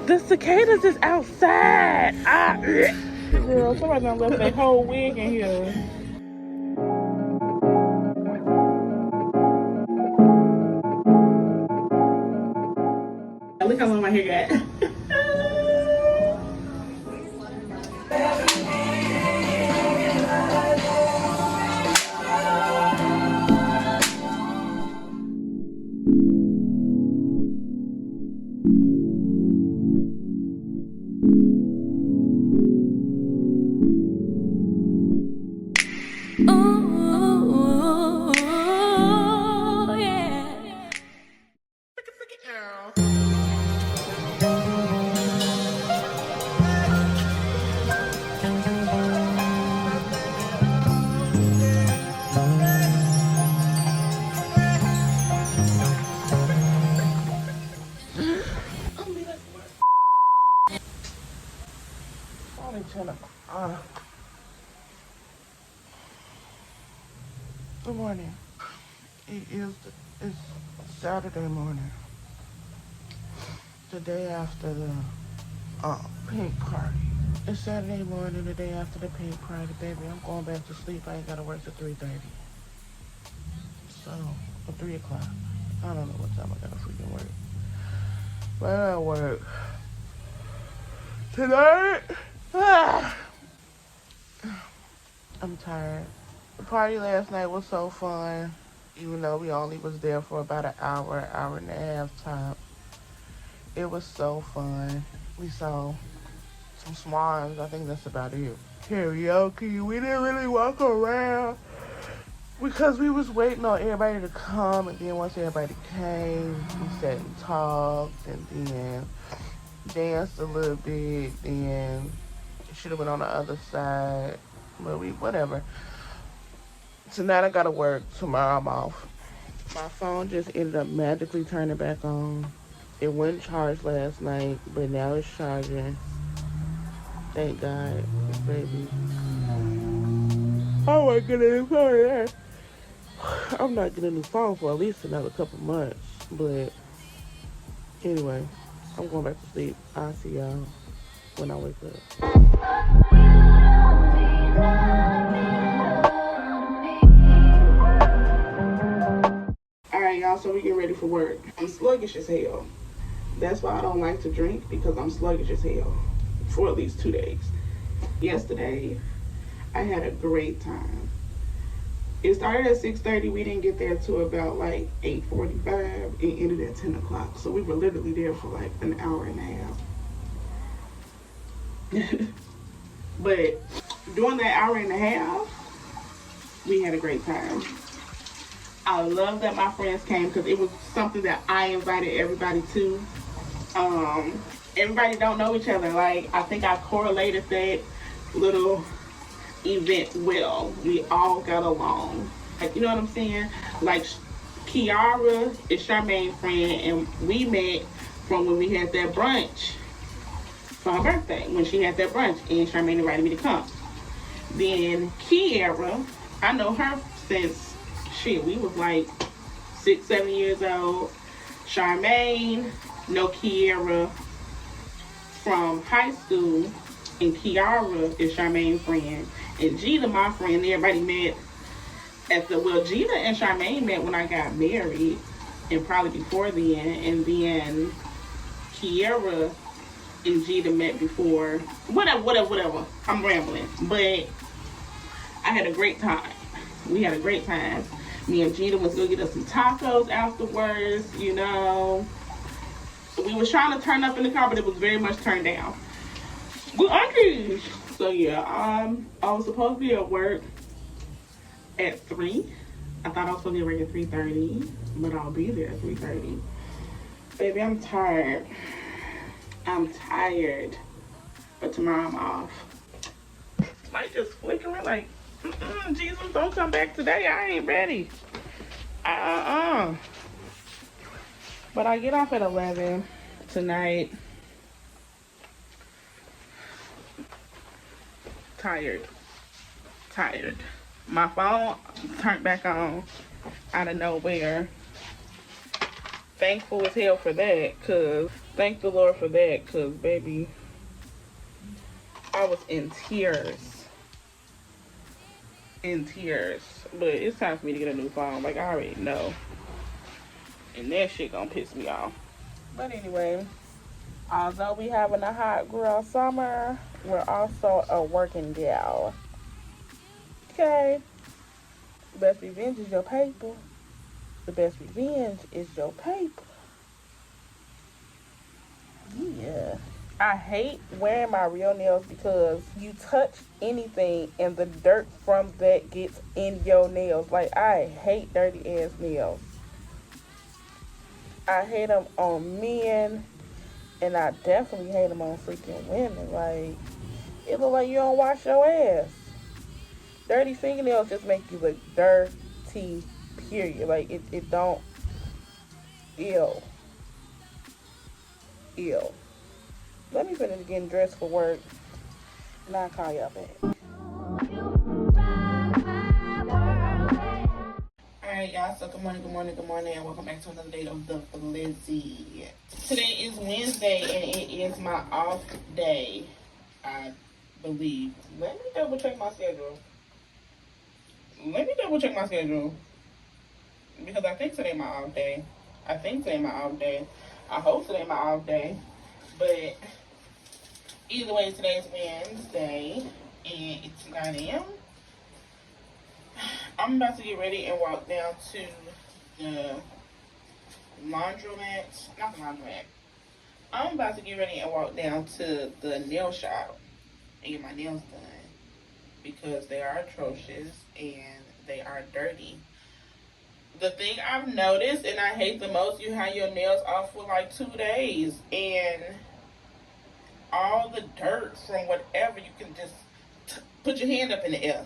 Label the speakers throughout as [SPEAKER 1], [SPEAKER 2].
[SPEAKER 1] The cicadas is outside. Girl, somebody done left their whole wig in here. Look how long my hair got. Good morning. It's Saturday morning. The day after the pink party. It's Saturday morning, the day after the pink party, baby. I'm going back to sleep. I ain't gotta work till 3:30. So, or 3 o'clock. I don't know what time I gotta freaking work. But I work tonight. I'm tired. The party last night was so fun, even though we only was there for about an hour and a half top. It was so fun. We saw some swans. I think that's about it. Karaoke. We didn't really walk around because we was waiting on everybody to come, and then once everybody came, we sat and talked, and then danced a little bit, and should have went on the other side, but whatever. Tonight I gotta work. Tomorrow I'm off. My phone just ended up magically turning back on. It wouldn't charge last night, but now it's charging. Thank God, baby. Oh my goodness, sorry. I'm not getting a new phone for at least another couple months. But anyway, I'm going back to sleep. I'll see y'all when I wake up. Alright, y'all, so we get ready for work. I'm sluggish as hell. That's why I don't like to drink, because I'm sluggish as hell for at least 2 days. Yesterday, I had a great time. It started at 6:30. We didn't get there till about like 8:45. It ended at 10 o'clock. So we were literally there for like an hour and a half. But during that hour and a half, we had a great time. I love that my friends came because it was something that I invited everybody to. Everybody don't know each other. Like, I think I correlated that little event well. We all got along. Like, you know what I'm saying? Like, Kiara is Charmaine's friend, and we met from when we had that brunch for her birthday, when she had that brunch, and Charmaine invited me to come. Then Kiara, I know her since, we was like 6, 7 years old. Charmaine know Kiara from high school, and Kiara is Charmaine's friend. And Gita, my friend, everybody met at the, well, Gita and Charmaine met when I got married, and probably before then, and then Kiara and Gita met before, whatever. I'm rambling, but I had a great time. We had a great time. Me and Gita was gonna get us some tacos afterwards, you know. We was trying to turn up in the car, but it was very much turned down. Good aunties. So yeah, I was supposed to be at work at 3. I thought I was supposed to be at work at 3:30, but I'll be there at 3:30. Baby, I'm tired. But tomorrow I'm off. Light just flickering like, Jesus, don't come back today. I ain't ready. But I get off at 11 tonight. Tired. My phone turned back on out of nowhere. thankful as hell for that, cause thank the Lord for that, cause baby, I was in tears. In tears. But it's time for me to get a new phone. Like, I already know. And that shit gonna piss me off. But anyway, although we having a hot girl summer, we're also a working gal. Okay? The best revenge is your paper. The best revenge is your paper. Yeah. I hate wearing my real nails because you touch anything and the dirt from that gets in your nails. Like, I hate dirty ass nails. I hate them on men, and I definitely hate them on freaking women. Like, it look like you don't wash your ass. Dirty fingernails just make you look dirty, period. Like, it don't. Ew. Ew. Let me finish getting dressed for work, and I'll call y'all back. Alright, y'all, so good morning, and welcome back to another day of the Blizzy. Today is Wednesday, and it is my off day, I believe. Let me double check my schedule. Because I think today my off day. I hope today my off day. But either way, today's Wednesday, and it's 9 a.m. I'm about to get ready and walk down to the laundromat. Not the laundromat. I'm about to get ready and walk down to the nail shop and get my nails done because they are atrocious and they are dirty. The thing I've noticed, and I hate the most, you have your nails off for like 2 days, and all the dirt from whatever, you can just put your hand up in the air.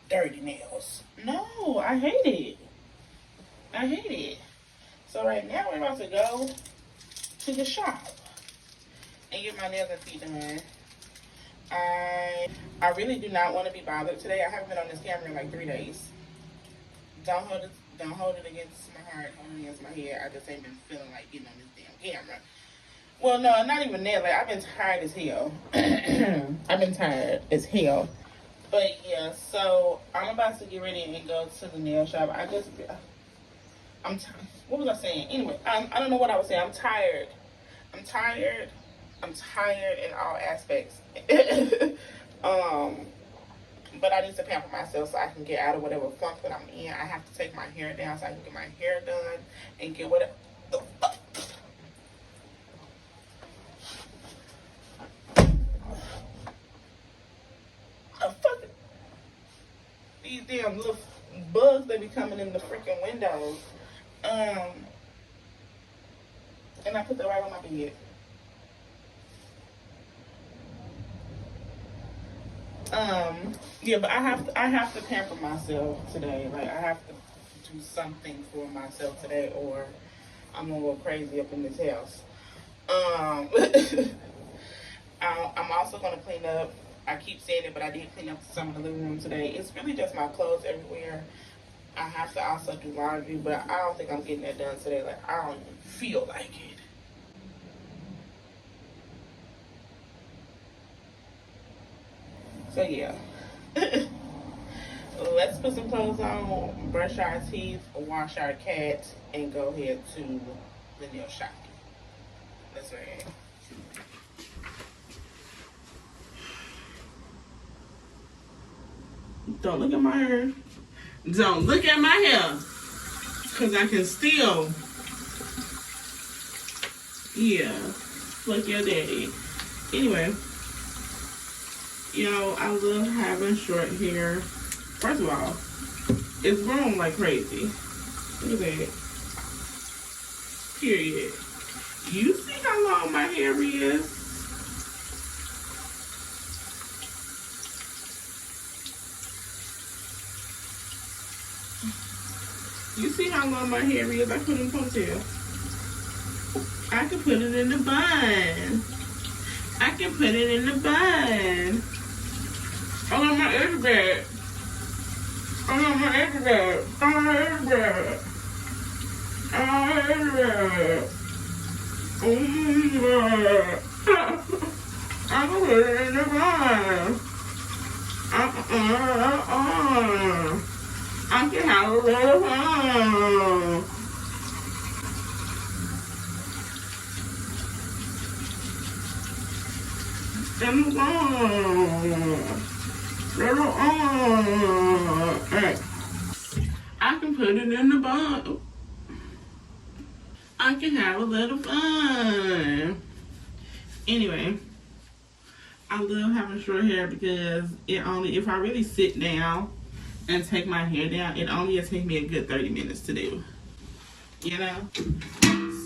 [SPEAKER 1] Dirty nails. No, I hate it. So right now we're about to go to the shop and get my nails and feet done. I really do not want to be bothered today. I haven't been on this camera in like 3 days. Don't hold it against my heart, hold it against my head. I just ain't been feeling like getting on this damn camera. Well, no, not even that. Like, I've been tired as hell. But yeah, so I'm about to get ready and go to the nail shop. I'm tired. What was I saying? Anyway, I don't know what I was saying. I'm tired. I'm tired in all aspects. But I need to pamper myself so I can get out of whatever funk that I'm in. I have to take my hair down so I can get my hair done and get whatever the fuck. These damn little bugs that be coming in the freaking windows. And I put that right on my bed. Yeah, but I have to pamper myself today. Like, I have to do something for myself today, or I'm gonna go crazy up in this house. I'm also gonna clean up. I keep saying it, but I did clean up some of the living room today. It's really just my clothes everywhere. I have to also do laundry, but I don't think I'm getting that done today. Like, I don't even feel like it. So yeah. Let's put some clothes on, brush our teeth, wash our cat, and go ahead to the nail shop. That's right. Don't look at my hair. Don't look at my hair. Because I can still. Yeah. Fuck your daddy. Anyway. Yo, I love having short hair. First of all, it's growing like crazy. Look at that. Period. You see how long my hair is? You see how long my hair is? I put it in a ponytail. I can put it in the bun. Oh, my edge bag. I'm gonna put it in the bun. I can have a little fun. In the bun. Little I can put it in the bun. I can have a little fun. Anyway, I love having short hair because if I really sit down and take my hair down, it only will take me a good 30 minutes to do. You know?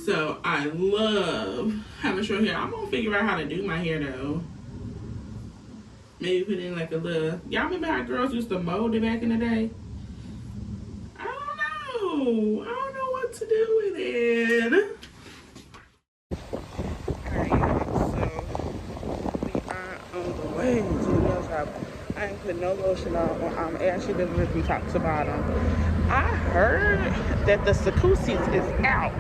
[SPEAKER 1] So I love having short hair. I'm gonna figure out how to do my hair though. Maybe put in like a little, y'all remember how girls used to mold it back in the day? I don't know what to do with it. Alright, y'all, so we are on the way to the nail shop. I ain't put no lotion on. I'm actually delivering from top to bottom. I heard that the Cicadas is out.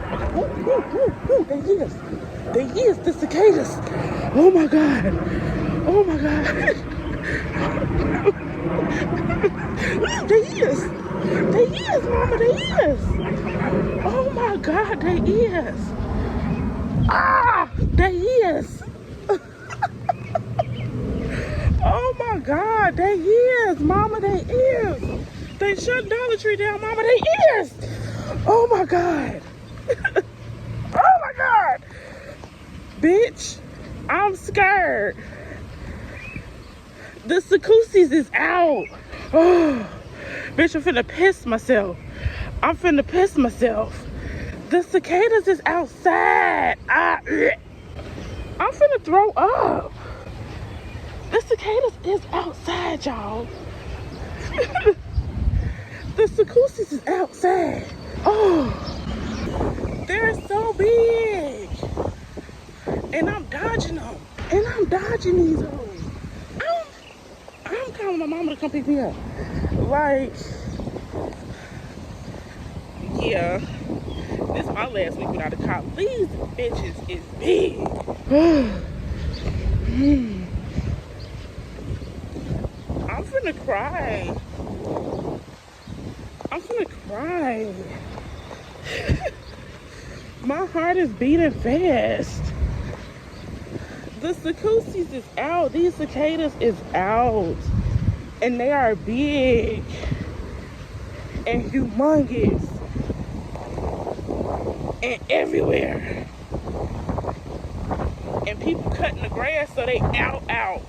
[SPEAKER 1] They is the cicadas. Oh my god. Oh my god. They is, mama, they is. Oh my god, they is. Ah, they is. Oh my god, they is, mama, they is. They shut Dollar Tree down, mama, they is. Oh my god. Oh my god. Bitch, I'm scared. The Cicadas is out. Oh, bitch, I'm finna piss myself. I'm finna piss myself. The cicadas is outside. I'm finna throw up. The cicadas is outside, y'all. The Cicadas is outside. Oh, they're so big. And I'm dodging them. And I'm dodging these hoes. I'm calling my mama to come pick me up. Like, yeah. This is my last week without a cop. These bitches is big. I'm finna cry. I'm finna cry. My heart is beating fast. The Cicadas is out. These cicadas is out. And they are big and humongous and everywhere. And people cutting the grass so they out.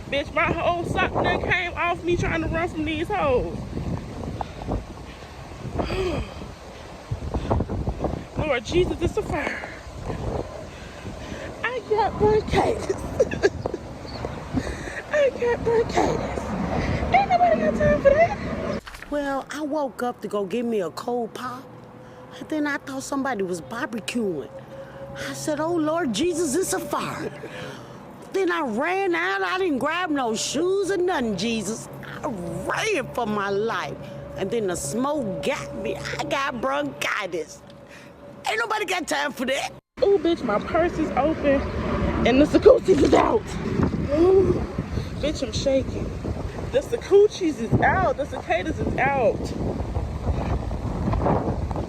[SPEAKER 1] Bitch, my whole sock done came off me trying to run from these hoes. Lord Jesus, it's a fire. I got bronchitis. I got bronchitis. Ain't nobody got time for that.
[SPEAKER 2] Well, I woke up to go get me a cold pop. And then I thought somebody was barbecuing. I said, oh, Lord Jesus, it's a fire. Then I ran out. I didn't grab no shoes or nothing, Jesus. I ran for my life. And then the smoke got me. I got bronchitis. Ain't nobody got time for that.
[SPEAKER 1] Oh, bitch, my purse is open and the Cicadas is out. Ooh, bitch, I'm shaking. The Cicadas is out. The cicadas is out.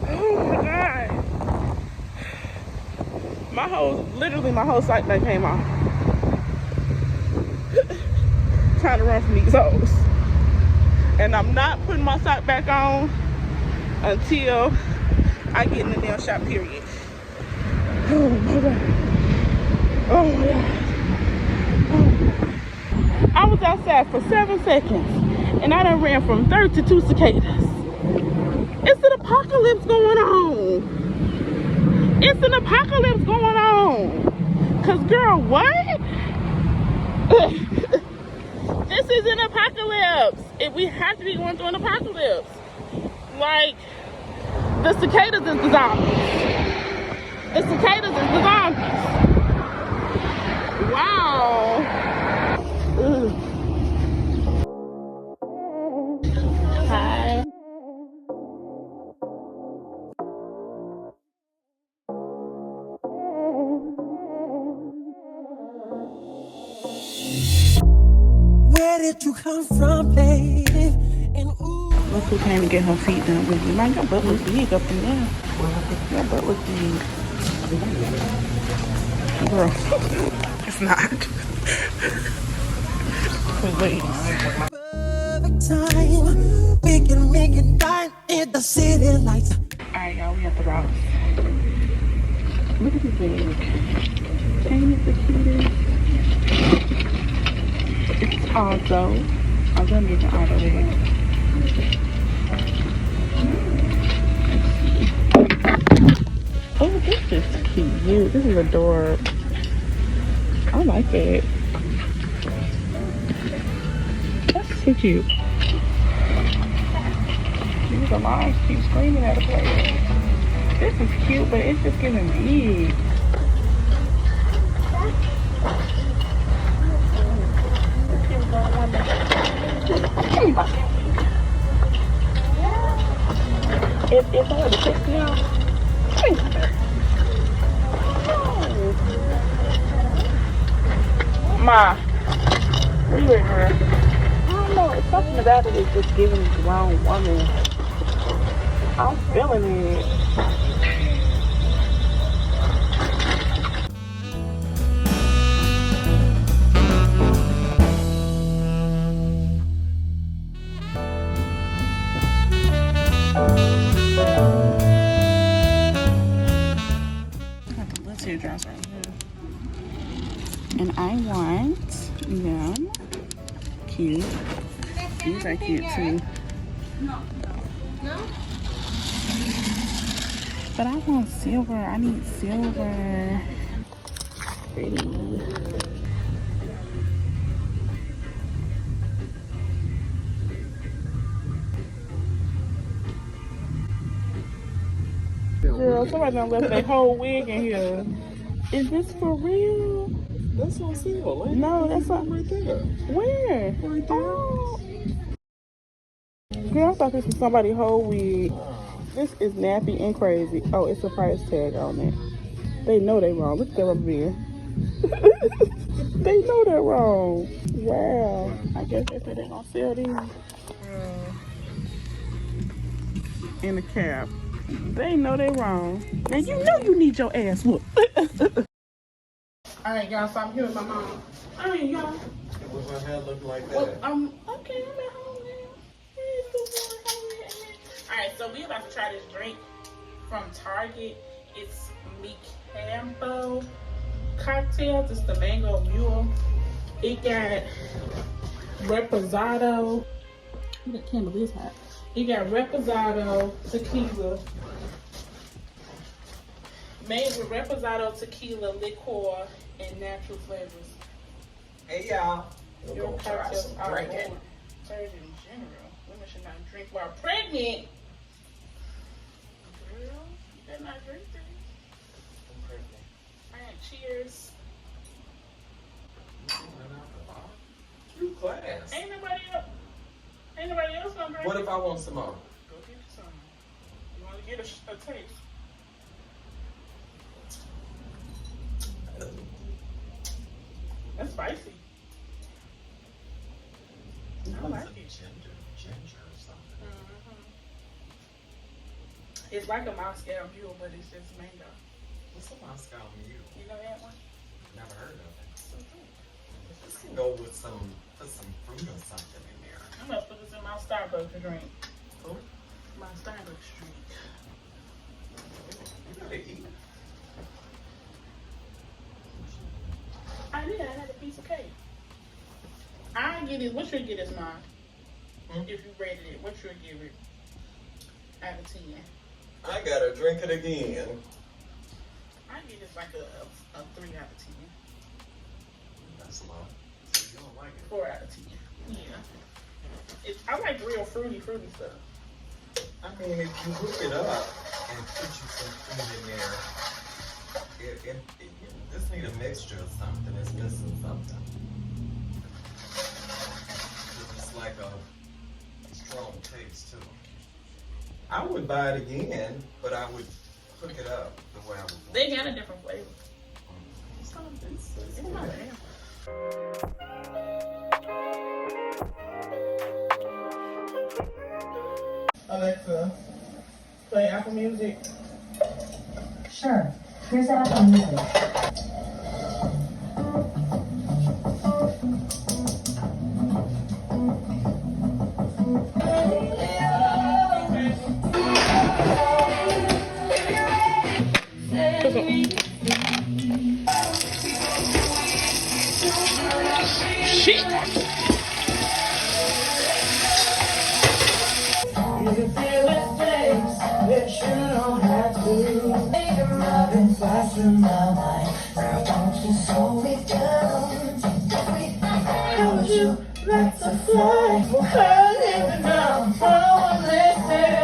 [SPEAKER 1] Oh my god. Literally my whole sight that came off. Trying to run from these hoes. And I'm not putting my sock back on until I get in the nail shop, period. Oh my god. Oh my god. I was outside for 7 seconds and I done ran from 32 cicadas. It's an apocalypse going on. It's an apocalypse going on. Cause girl, what? This is an apocalypse. We have to be going through an apocalypse. Like, the cicadas is the zombies. The cicadas is the zombies. Wow. Ugh. Hi.
[SPEAKER 3] Where did you come from, baby? And ooh.
[SPEAKER 1] Look who came to get her feet done with me. Man, your butt looks big up in there. Your butt looks big. Girl, it's not. Please.
[SPEAKER 3] Perfect time. We can make it right in the city lights.
[SPEAKER 1] Alright, y'all, we at the Rouse. Look at this bag. Ain't it the cutest? It's also, I'm gonna get the auto bag. Oh, this is cute. This is adorable. I like it. That's so cute. These alarms keep screaming at a player. This is cute, but it's just giving big. It's already 6 now. Ma, where you at, girl? I don't know. It's something about it is just giving the wrong woman. I'm feeling it. Got the little teardrops right here. And I want them. Cute. These are cute too. But I want silver. I need silver. Pretty. Girl, somebody done left their whole wig in here. Is this for real?
[SPEAKER 4] That's on sale.
[SPEAKER 1] No, that's not
[SPEAKER 4] right there.
[SPEAKER 1] Where?
[SPEAKER 4] Right there.
[SPEAKER 1] Oh. Girl, I thought this was somebody's whole wig. This is nappy and crazy. Oh, it's a price tag on it. They know they wrong. Look at that rubber band. They know they're wrong. Wow. I guess they said they're gonna sell these. In the cab. They know they wrong. Now you know you need your ass whooped. Alright, y'all, so I'm here with my mom. Alright, y'all.
[SPEAKER 4] What's my hair look like that?
[SPEAKER 1] Well, okay, I'm at home now. Alright, so we about to try this drink from Target. It's Micambo cocktails. It's the mango mule. It got reposado. That candle is hot. It got reposado, tequila. Made with reposado, tequila, liqueur, and natural flavors.
[SPEAKER 4] Hey y'all.
[SPEAKER 1] Your cocktails are drinking. Surgeon in general. Women should not drink while pregnant. Girl, you better not drink this.
[SPEAKER 4] I'm pregnant.
[SPEAKER 1] Alright, cheers.
[SPEAKER 4] You class.
[SPEAKER 1] Ain't nobody else gonna drink.
[SPEAKER 4] What if I want some more?
[SPEAKER 1] Go get you some. You wanna get a taste? That's spicy. I like it.
[SPEAKER 4] Ginger or something.
[SPEAKER 1] It's like a Moscow Mule, but it's just mango.
[SPEAKER 4] What's a Moscow Mule?
[SPEAKER 1] You know that one?
[SPEAKER 4] Never heard of it. This can go with put some fruit or something in there.
[SPEAKER 1] I'm gonna put this in my Starbucks drink.
[SPEAKER 4] Cool.
[SPEAKER 1] My Starbucks drink.
[SPEAKER 4] You gotta eat.
[SPEAKER 1] I did. I had a piece of cake. I get it. What should get is mine? If you rated it, what should give it out of 10?
[SPEAKER 4] I gotta drink it again.
[SPEAKER 1] I give it like a 3 out of 10.
[SPEAKER 4] That's a lot. So you don't like it?
[SPEAKER 1] 4 out of 10. Yeah. I like real fruity stuff.
[SPEAKER 4] I mean, if you hook it up and put you some fruit in there, this need a mixture of something. It's missing something. It's like a strong taste too. I would buy it again, but I would hook it up the way I would want.
[SPEAKER 1] They got a different flavor.
[SPEAKER 4] It's not
[SPEAKER 1] It's not bad. Apple Music?
[SPEAKER 5] Sure. Here's Apple Music.
[SPEAKER 1] Shit!
[SPEAKER 3] You can feel it things that you don't have to. You're running fast in my mind. Girl, don't you slow me down. How would you like to fly? Well, hurting me now. I wanna listen.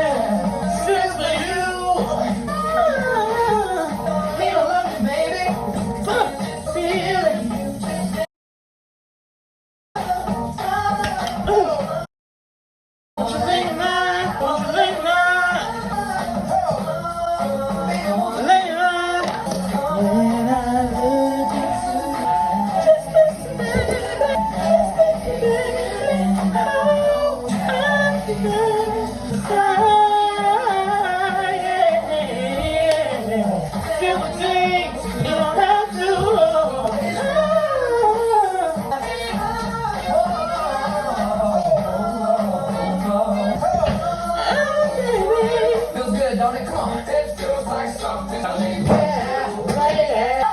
[SPEAKER 3] Just for you. Me to love you, baby. Fuck this feeling. Won't you lay your mind? Won't you lay your mind? Lay your mind. When I look into feel the things you don't have to. Feels good, don't it? Come on. It feels like something.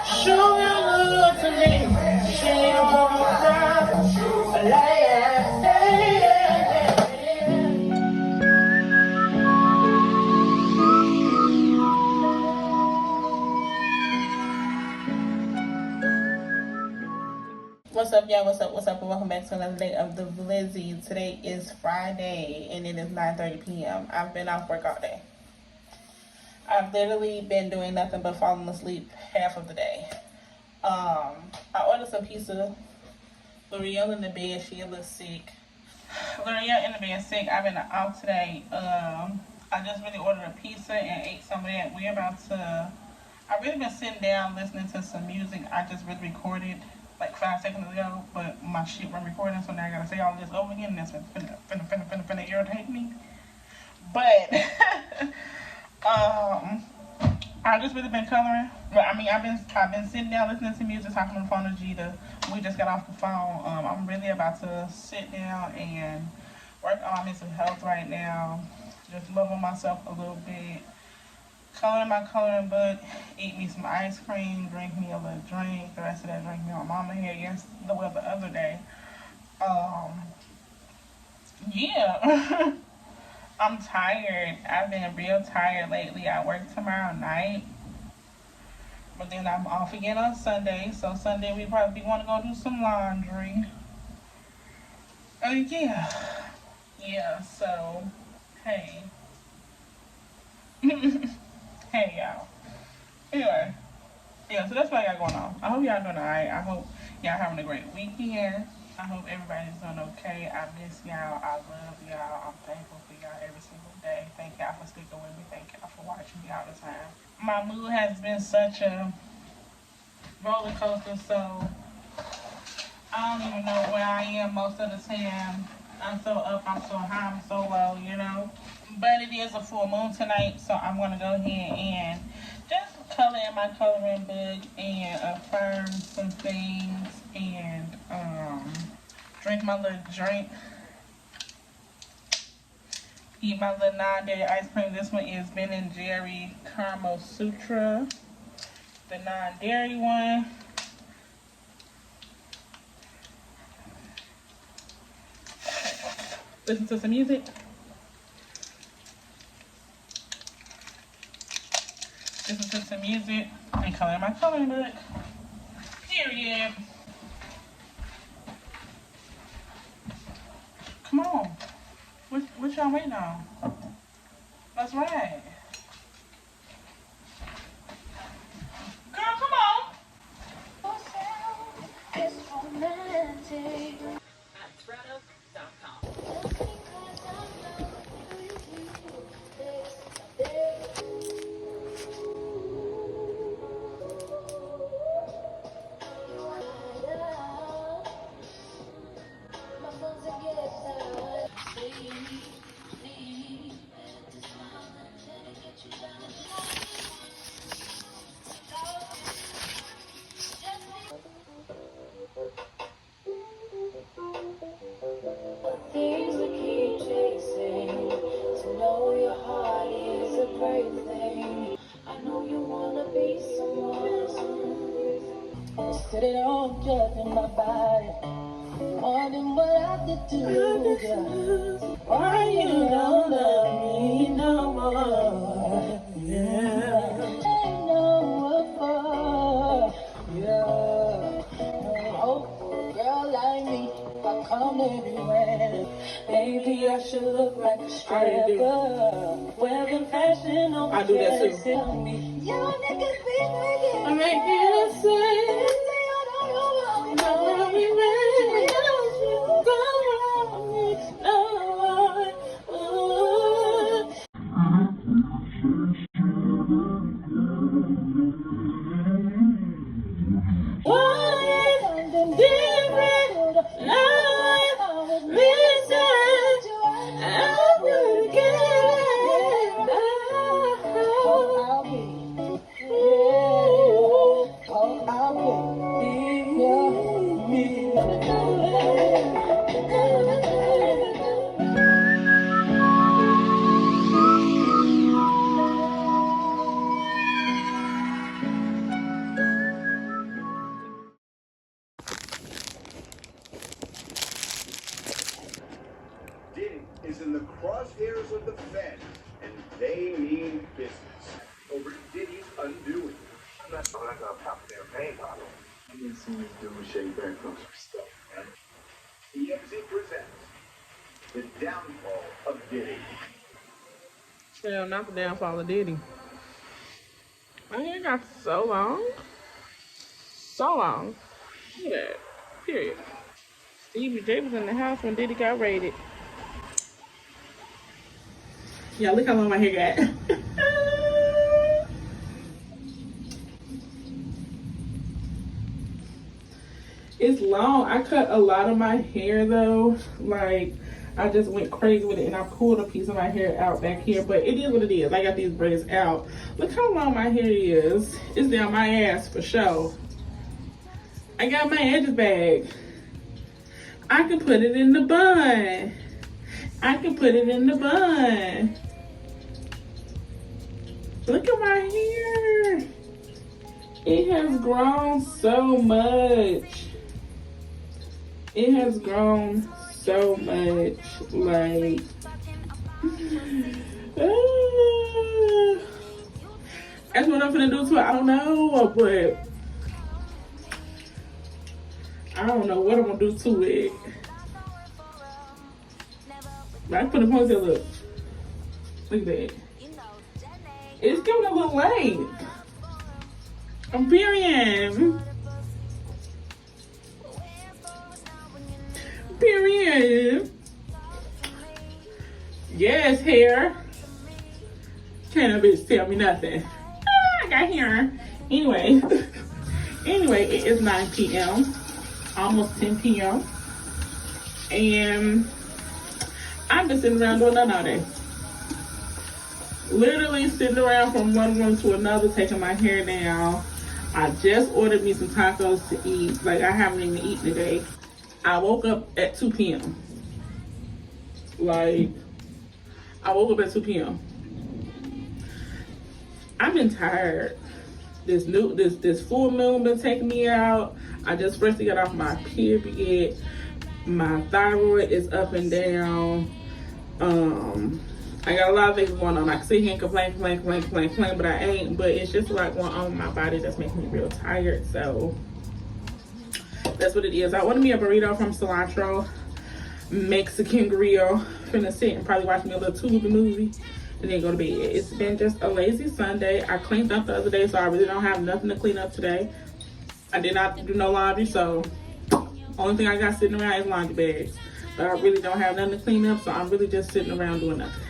[SPEAKER 3] Show your love to me. She won't cry.
[SPEAKER 1] What's up, y'all? What's up? What's up? And welcome back to another day of the Blizzy. Today is Friday, and it is 9:30 p.m. I've been off work all day. I've literally been doing nothing but falling asleep half of the day. I ordered some pizza. L'Oreal in the bed. She a little sick. L'Oreal in the bed sick. I've been out today. I just really ordered a pizza and ate some of that. We're about to... I've really been sitting down listening to some music. I just really recorded like 5 seconds ago, but my shit wasn't recording, so now I gotta say all this over again, and that's finna irritate me. But I've just really been coloring. But I mean, I've been sitting down listening to music, talking on the phone to Gita. We just got off the phone. I'm really about to sit down and work on my mental health right now. Just love on myself a little bit. Color my coloring book, eat me some ice cream, drink me a little drink. The rest of that drink me my mama here the other day. Yeah. I'm tired. I've been real tired lately. I work tomorrow night. But then I'm off again on Sunday. So Sunday we probably want to go do some laundry. Yeah. Yeah, so hey. Hey y'all. Anyway, yeah, so that's what I got going on. I hope y'all doing alright. I hope y'all having a great weekend. I hope everybody's doing okay. I miss y'all. I love y'all. I'm thankful for y'all every single day. Thank y'all for sticking with me. Thank y'all for watching me all the time. My mood has been such a roller coaster, so I don't even know where I am most of the time. I'm so up, I'm so high, I'm so low, you know. But it is a full moon tonight, so I'm going to go ahead and just color in my coloring book and affirm some things and drink my little drink. Eat my little non-dairy ice cream. This one is Ben & Jerry Caramel Sutra, the non-dairy one. Listen to some music. Listen to some music and color my coloring book. Period. Come on. What y'all waiting on? Let's ride. Girl, come on.
[SPEAKER 6] It's romantic. crazy. I know you wanna be someone. Set it on judging my body. More than what I did to you, girl. Why you don't love me no more? Yeah. Ain't no what for. Yeah. Oh, girl like me, I come everywhere. Maybe I should look like a stripper. Wearing fashion on
[SPEAKER 1] I do that too.
[SPEAKER 6] Y'all niggas be making.
[SPEAKER 1] I'm making it say.
[SPEAKER 7] Diddy is in the crosshairs of the feds, and they mean business over Diddy's undoing. I'm not gonna pop their pain bottle. You didn't see me do shake back from some stuff, man. TMZ presents the downfall of Diddy.
[SPEAKER 1] Yeah, not the downfall of Diddy. My hair got so long. So long. Look at that. Period. Stevie J was in the house when Diddy got raided. Yeah, look how long my hair got. It's long. I cut a lot of my hair though. Like, I just went crazy with it and I pulled a piece of my hair out back here. But it is what it is. I got these braids out. Look how long my hair is. It's down my ass for sure. I got my edges back. I can put it in the bun. I can put it in the bun. Look at my hair. It has grown so much. It has grown so much. Like, that's what I'm gonna do to it. I don't know, but I don't know what I'm gonna do to it. But I put a ponytail up. Look at that. It's giving a little length. I'm period. Period. Yes, hair. Can't a bitch tell me nothing. I got hair. Anyway. Anyway, it is 9 p.m. Almost 10 p.m. And I've been sitting around doing nothing all day. Literally sitting around from one room to another, taking my hair down. I just ordered me some tacos to eat. Like, I haven't even eaten today. I woke up at 2 p.m. Like, I woke up at 2 p.m. I've been tired. This full moon been taking me out. I just freshly got off my period. My thyroid is up and down. I got a lot of things going on. I can sit here and complain, but I ain't. But it's just a lot going on with my body that's making me real tired. So that's what it is. I ordered me a burrito from Cilantro Mexican Grill. Finna sit and probably watch me a little Tubi movie and then go to bed. It's been just a lazy Sunday. I cleaned up the other day, so I really don't have nothing to clean up today. I did not do no laundry, so only thing I got sitting around is laundry bags. But I really don't have nothing to clean up, so I'm really just sitting around doing nothing.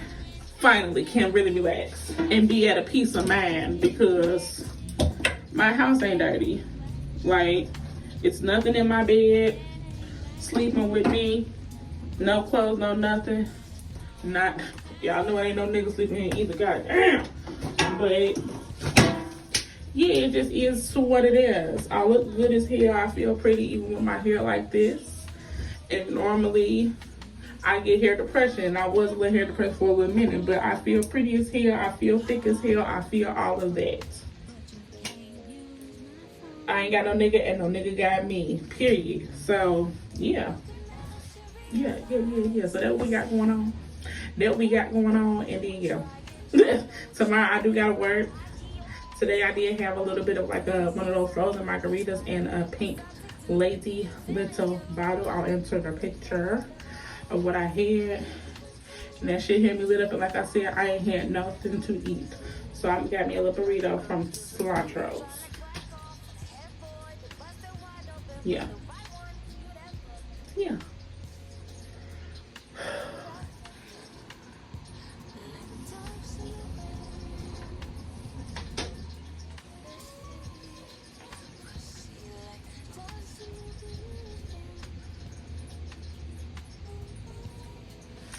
[SPEAKER 1] Finally can really relax and be at a peace of mind because my house ain't dirty. Like, it's nothing in my bed, sleeping with me, no clothes, no nothing. Not, y'all know ain't no nigga sleeping here either, goddamn. But yeah, it just is to what it is. I look good as hell. I feel pretty even with my hair like this. And normally I get hair depression, and I was with hair depression for a little minute, but I feel pretty as hell, I feel thick as hell, I feel all of that. I ain't got no nigga, and no nigga got me, period. So, yeah. Yeah. So that's what we got going on. And then, yeah. Tomorrow I do gotta work. Today I did have a little bit of like one of those frozen margaritas in a pink lazy little bottle. I'll insert a picture of what I had. And that shit had me lit up, and like I said, I ain't had nothing to eat. So I got me a little burrito from Cicadas. Yeah.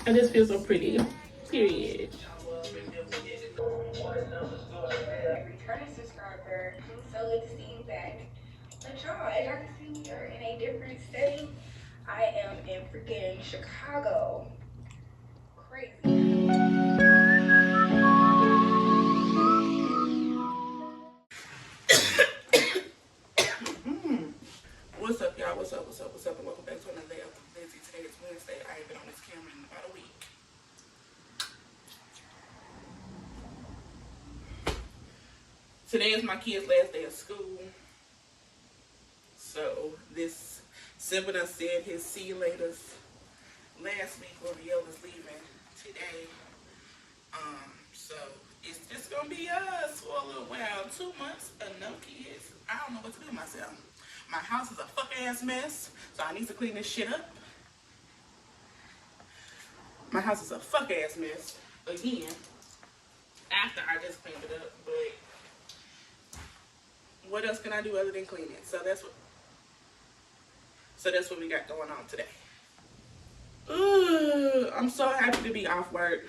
[SPEAKER 1] And this feels so pretty. Period.
[SPEAKER 8] Returning subscriber. So good to see you back. But y'all, as y'all can see, we are in a different setting. I am in freaking Chicago. Crazy.
[SPEAKER 1] What's up, y'all? What's up? And welcome back to another day of Busy. Today is Wednesday. I ain't been on this camera in about a week. Today is my kid's last day of school. So this Symone done said his see you laters last week when yall is leaving today. So it's just gonna be us for a little while. 2 months of no kids. I don't know what to do with myself. My house is a fuck ass mess, so I need to clean this shit up. My house is a fuck ass mess again after I just cleaned it up, but what else can I do other than clean it? So that's what we got going on today. I'm so happy to be off work.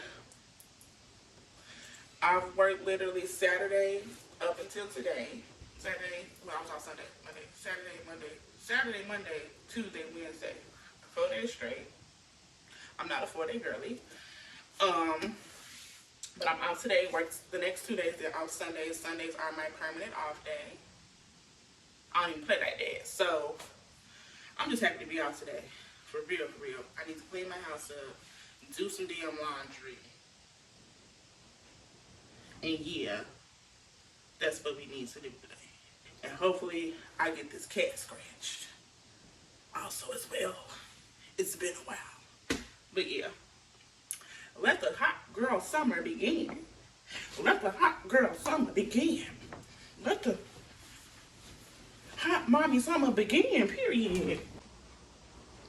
[SPEAKER 1] I've worked literally Saturday up until today. Saturday, well, I was off Sunday, Monday, Saturday, Monday, Tuesday, Wednesday. 4 days straight. I'm not a 4-day girly. But I'm out today, work the next 2 days, they're off Sundays. Sundays are my permanent off day. I don't even play like that. So, I'm just happy to be out today. For real. I need to clean my house up, do some damn laundry. And yeah, that's what we need to do today. And hopefully I get this cat scratched also as well. It's been a while. But yeah, let the hot girl summer begin. Let the hot girl summer begin. Let the hot mommy summer begin, period.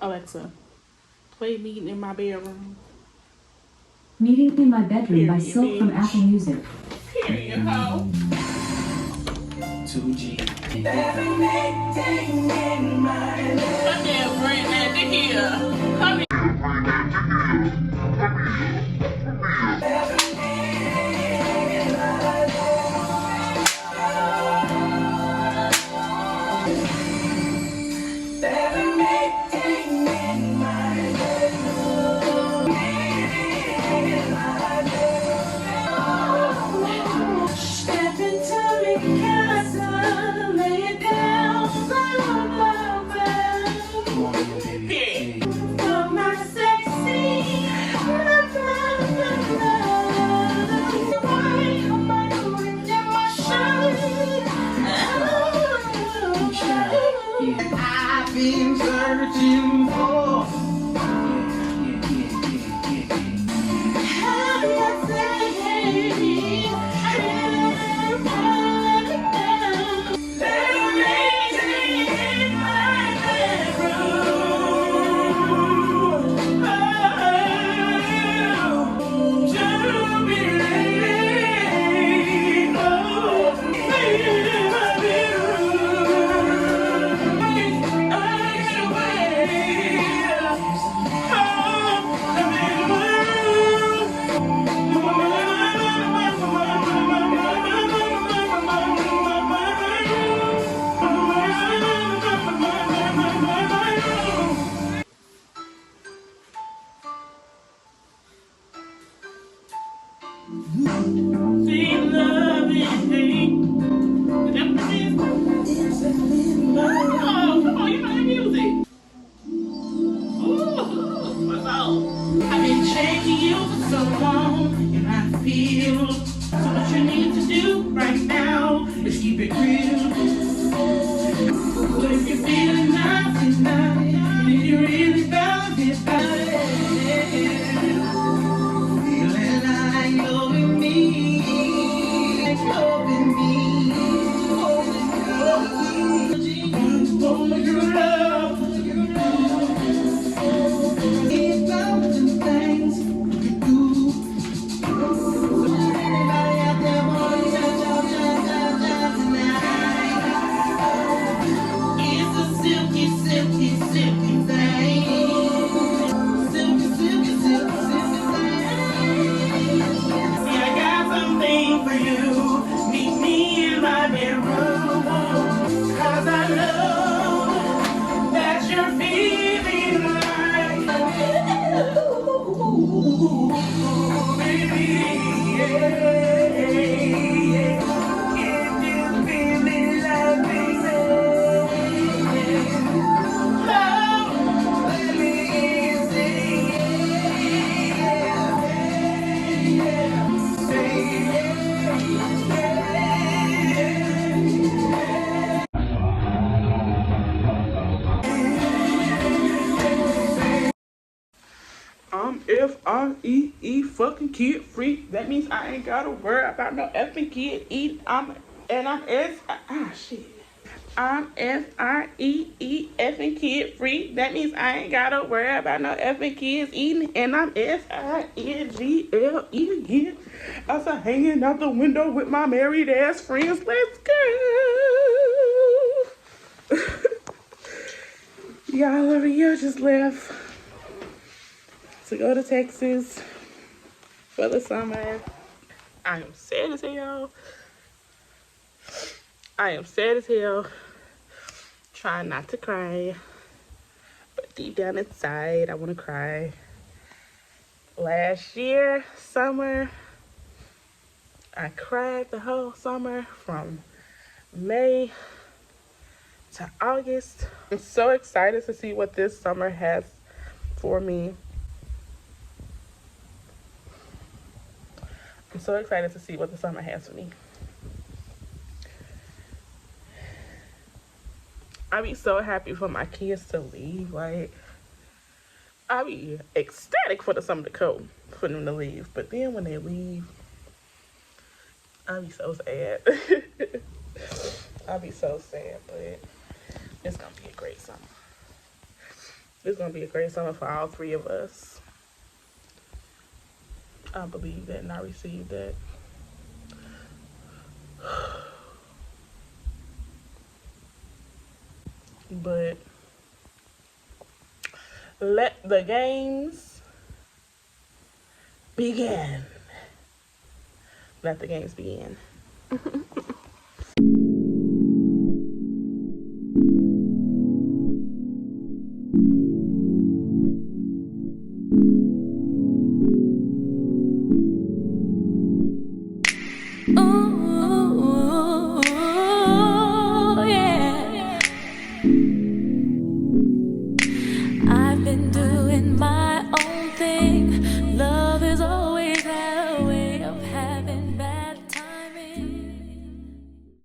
[SPEAKER 1] Alexa, play Meeting in My Bedroom.
[SPEAKER 5] Meeting in My Bedroom by Silk from Apple Music.
[SPEAKER 1] Period, ho.
[SPEAKER 3] 2G.
[SPEAKER 1] Come here, Brianna, to here. Come here.
[SPEAKER 6] Step into me, casa, lay it down,
[SPEAKER 1] Period.
[SPEAKER 6] for my sexy,
[SPEAKER 3] I've been searching for. Feeling like loving me. Loving me. Oh, your love. It's some things you do. Anybody out there wanna tonight? It's a silky, silky, silky thing. Silky, silky, silky, silky thing. Yeah, I got something for you. Meet me in my bedroom. 'Cause I know that you're feeling like ooh, baby, yeah, yeah. If you feeling like baby, oh, let me say yeah, say
[SPEAKER 1] F-R-E-E fucking kid free. That means I ain't gotta worry about no effing kid eating. I'm shit. I'm F-R-E-E effing kid free. That means I ain't gotta worry about no effing kids eating. And I'm F-I-N-G-L-E again. Also hanging out the window with my married ass friends. Let's go. Y'all over here just left to go to Texas for the summer. I am sad as hell. I am sad as hell. Trying not to cry. But deep down inside, I want to cry. Last year, summer, I cried the whole summer from May to August. I'm so excited to see what this summer has for me. I'm so excited to see what the summer has for me. I be so happy for my kids to leave. Like, I be ecstatic for the summer to come, for them to leave. But then when they leave, I be so sad. I be so sad, but it's gonna be a great summer. It's gonna be a great summer for all three of us. I believe that and I received that. But let the games begin. Let the games begin.